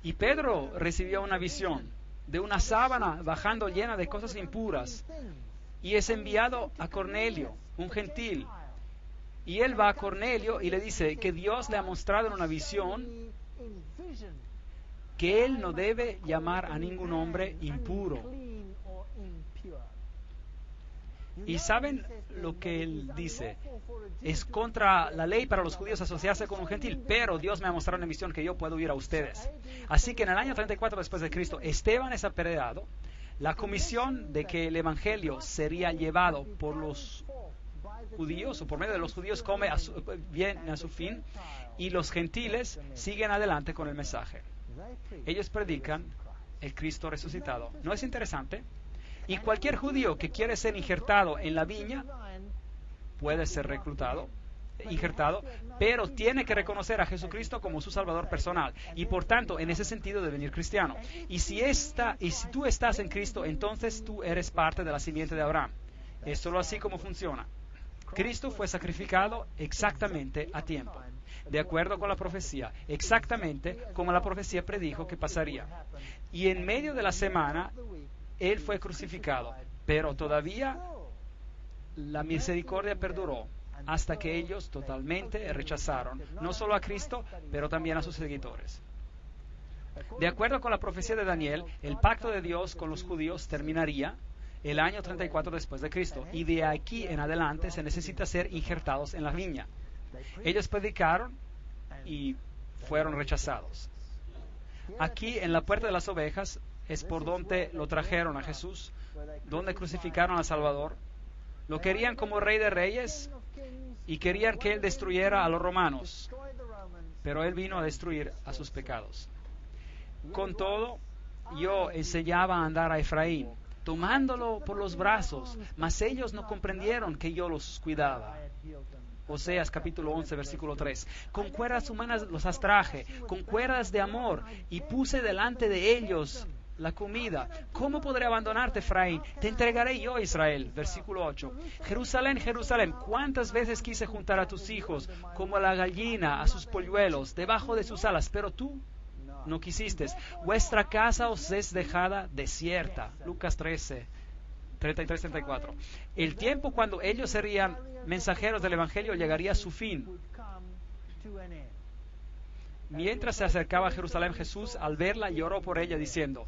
Speaker 1: Y Pedro recibió una visión de una sábana bajando llena de cosas impuras y es enviado a Cornelio, un gentil. Y él va a Cornelio y le dice que Dios le ha mostrado en una visión que él no debe llamar a ningún hombre impuro. Y ¿saben lo que él dice? Es contra la ley para los judíos asociarse con un gentil, pero Dios me ha mostrado en una visión que yo puedo ir a ustedes. Así que en el año 34 después de Cristo, Esteban es apedreado. La comisión de que el evangelio sería llevado por los judíos o por medio de los judíos viene a su fin y los gentiles siguen adelante con el mensaje. Ellos predican el Cristo resucitado. ¿No es interesante? Y cualquier judío que quiere ser injertado en la viña puede ser injertado, pero tiene que reconocer a Jesucristo como su Salvador personal y por tanto en ese sentido de venir cristiano. Y si tú estás en Cristo, entonces tú eres parte de la simiente de Abraham. Es solo así como funciona. Cristo fue sacrificado exactamente a tiempo, de acuerdo con la profecía, exactamente como la profecía predijo que pasaría. Y en medio de la semana, Él fue crucificado, pero todavía la misericordia perduró hasta que ellos totalmente rechazaron, no solo a Cristo, pero también a sus seguidores. De acuerdo con la profecía de Daniel, el pacto de Dios con los judíos terminaría el año 34 después de Cristo, y de aquí en adelante se necesita ser injertados en la viña. Ellos predicaron y fueron rechazados. Aquí en la puerta de las ovejas es por donde lo trajeron a Jesús, donde crucificaron al Salvador. Lo querían como rey de reyes y querían que Él destruyera a los romanos, pero Él vino a destruir a sus pecados. Con todo, yo enseñaba a andar a Efraín, tomándolo por los brazos, mas ellos no comprendieron que yo los cuidaba. Oseas capítulo 11, versículo 3. Con cuerdas humanas los atraje, con cuerdas de amor, y puse delante de ellos la comida. ¿Cómo podré abandonarte, Efraín? Te entregaré yo, Israel. Versículo 8. Jerusalén, Jerusalén, ¿cuántas veces quise juntar a tus hijos como la gallina a sus polluelos debajo de sus alas? Pero tú no quisiste. Vuestra casa os es dejada desierta. Lucas 13, 33-34. El tiempo cuando ellos serían mensajeros del Evangelio llegaría a su fin. Mientras se acercaba a Jerusalén, Jesús al verla lloró por ella diciendo,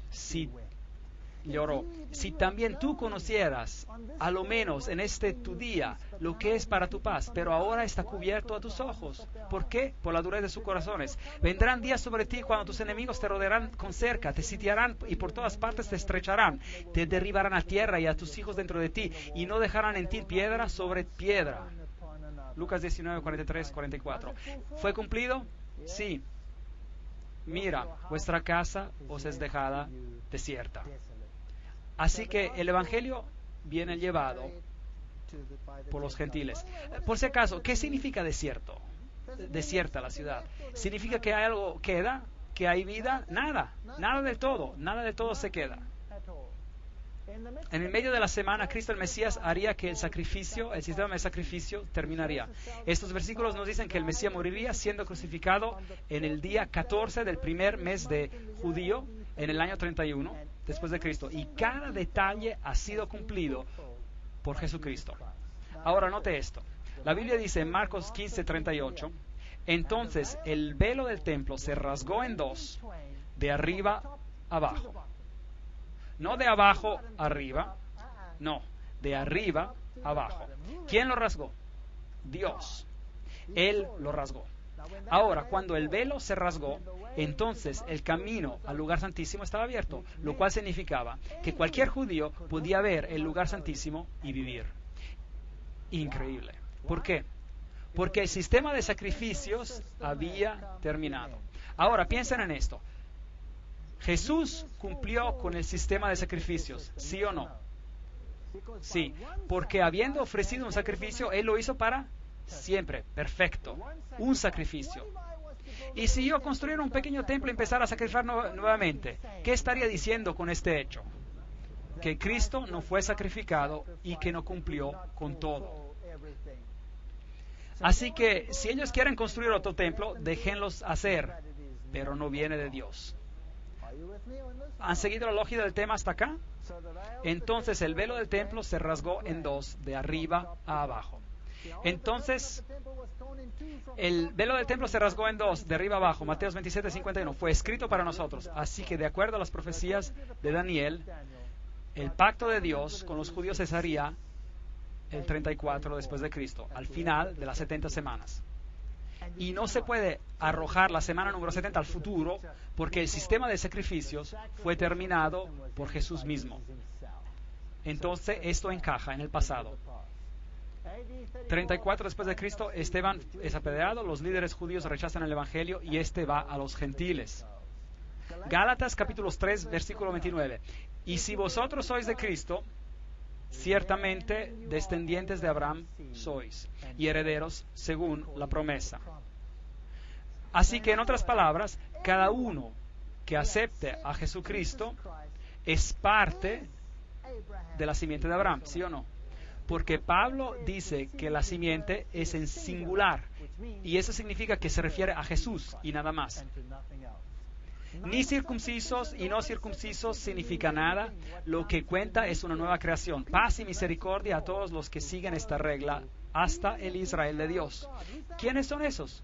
Speaker 1: si también tú conocieras, a lo menos en este tu día, lo que es para tu paz, pero ahora está cubierto a tus ojos. ¿Por qué? Por la dureza de sus corazones. Vendrán días sobre ti cuando tus enemigos te rodearán con cerca, te sitiarán y por todas partes te estrecharán, te derribarán a tierra y a tus hijos dentro de ti, y no dejarán en ti piedra sobre piedra. Lucas 19, 43, 44. ¿Fue cumplido? Sí. Mira, vuestra casa os es dejada desierta. Así que el Evangelio viene llevado por los gentiles. Por si acaso, ¿qué significa desierto? Desierta la ciudad. ¿Significa que hay algo queda? ¿Que hay vida? Nada. Nada de todo se queda. En el medio de la semana, Cristo el Mesías haría que el sistema de sacrificio terminaría. Estos versículos nos dicen que el Mesías moriría siendo crucificado en el día 14 del primer mes de judío, en el año 31 después de Cristo. Y cada detalle ha sido cumplido por Jesucristo. Ahora note esto. La Biblia dice en Marcos 15, 38, entonces el velo del templo se rasgó en dos, de arriba abajo. No de abajo arriba, no, de arriba abajo. ¿Quién lo rasgó? Dios. Él lo rasgó. Ahora, cuando el velo se rasgó, entonces el camino al lugar santísimo estaba abierto, lo cual significaba que cualquier judío podía ver el lugar santísimo y vivir. Increíble. ¿Por qué? Porque el sistema de sacrificios había terminado. Ahora, piensen en esto. ¿Jesús cumplió con el sistema de sacrificios? ¿Sí o no? Sí, porque habiendo ofrecido un sacrificio, Él lo hizo para siempre perfecto, un sacrificio. Y si yo construyera un pequeño templo y empezara a sacrificar nuevamente, ¿qué estaría diciendo con este hecho? Que Cristo no fue sacrificado y que no cumplió con todo. Así que si ellos quieren construir otro templo, déjenlos hacer, pero no viene de Dios. ¿Han seguido la lógica del tema hasta acá? Entonces el velo del templo se rasgó en dos, de arriba a abajo. Entonces, el velo del templo se rasgó en dos, de arriba a abajo. Mateos 27:51. Fue escrito para nosotros. Así que, de acuerdo a las profecías de Daniel, el pacto de Dios con los judíos cesaría el 34 después de Cristo, al final de las 70 semanas. Y no se puede arrojar la semana número 70 al futuro, porque el sistema de sacrificios fue terminado por Jesús mismo. Entonces, esto encaja en el pasado. 34 después de Cristo, Esteban es apedreado, los líderes judíos rechazan el evangelio y este va a los gentiles. Gálatas capítulo 3 versículo 29. Y si vosotros sois de Cristo, ciertamente descendientes de Abraham sois y herederos según la promesa. Así que, en otras palabras, cada uno que acepte a Jesucristo es parte de la simiente de Abraham, ¿sí o no? Porque Pablo dice que la simiente es en singular, y eso significa que se refiere a Jesús y nada más. Ni circuncisos y no circuncisos significa nada, lo que cuenta es una nueva creación. Paz y misericordia a todos los que siguen esta regla, hasta el Israel de Dios. ¿Quiénes son esos?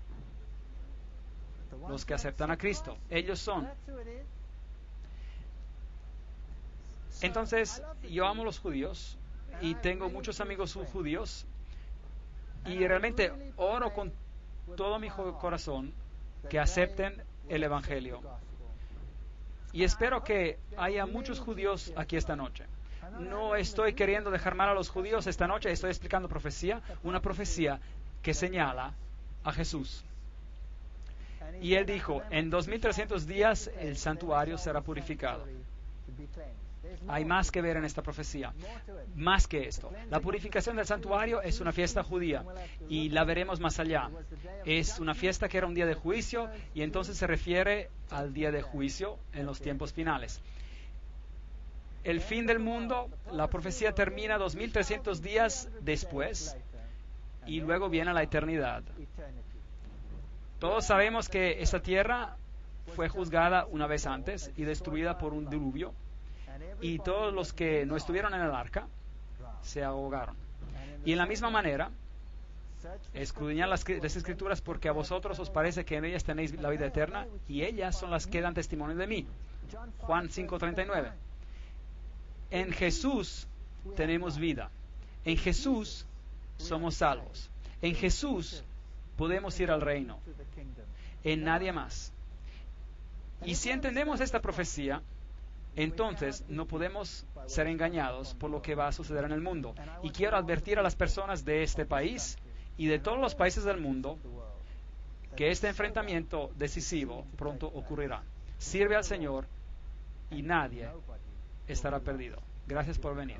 Speaker 1: Los que aceptan a Cristo. Ellos son. Entonces, yo amo a los judíos y tengo muchos amigos judíos y realmente oro con todo mi corazón que acepten el Evangelio. Y espero que haya muchos judíos aquí esta noche. No estoy queriendo dejar mal a los judíos esta noche, estoy explicando profecía, una profecía que señala a Jesús. Y él dijo, en 2300 días el santuario será purificado. Hay más que ver en esta profecía, más que esto. La purificación del santuario es una fiesta judía y la veremos más allá. Es una fiesta que era un día de juicio y entonces se refiere al día de juicio en los tiempos finales. El fin del mundo, la profecía termina 2300 días después y luego viene la eternidad. Todos sabemos que esta tierra fue juzgada una vez antes y destruida por un diluvio. Y todos los que no estuvieron en el arca se ahogaron. Y en la misma manera, escudriñad las escrituras porque a vosotros os parece que en ellas tenéis la vida eterna y ellas son las que dan testimonio de mí. Juan 5:39. En Jesús tenemos vida. En Jesús somos salvos. En Jesús podemos ir al reino. En nadie más. Y si entendemos esta profecía, entonces no podemos ser engañados por lo que va a suceder en el mundo. Y quiero advertir a las personas de este país y de todos los países del mundo que este enfrentamiento decisivo pronto ocurrirá. Sirve al Señor y nadie estará perdido. Gracias por venir.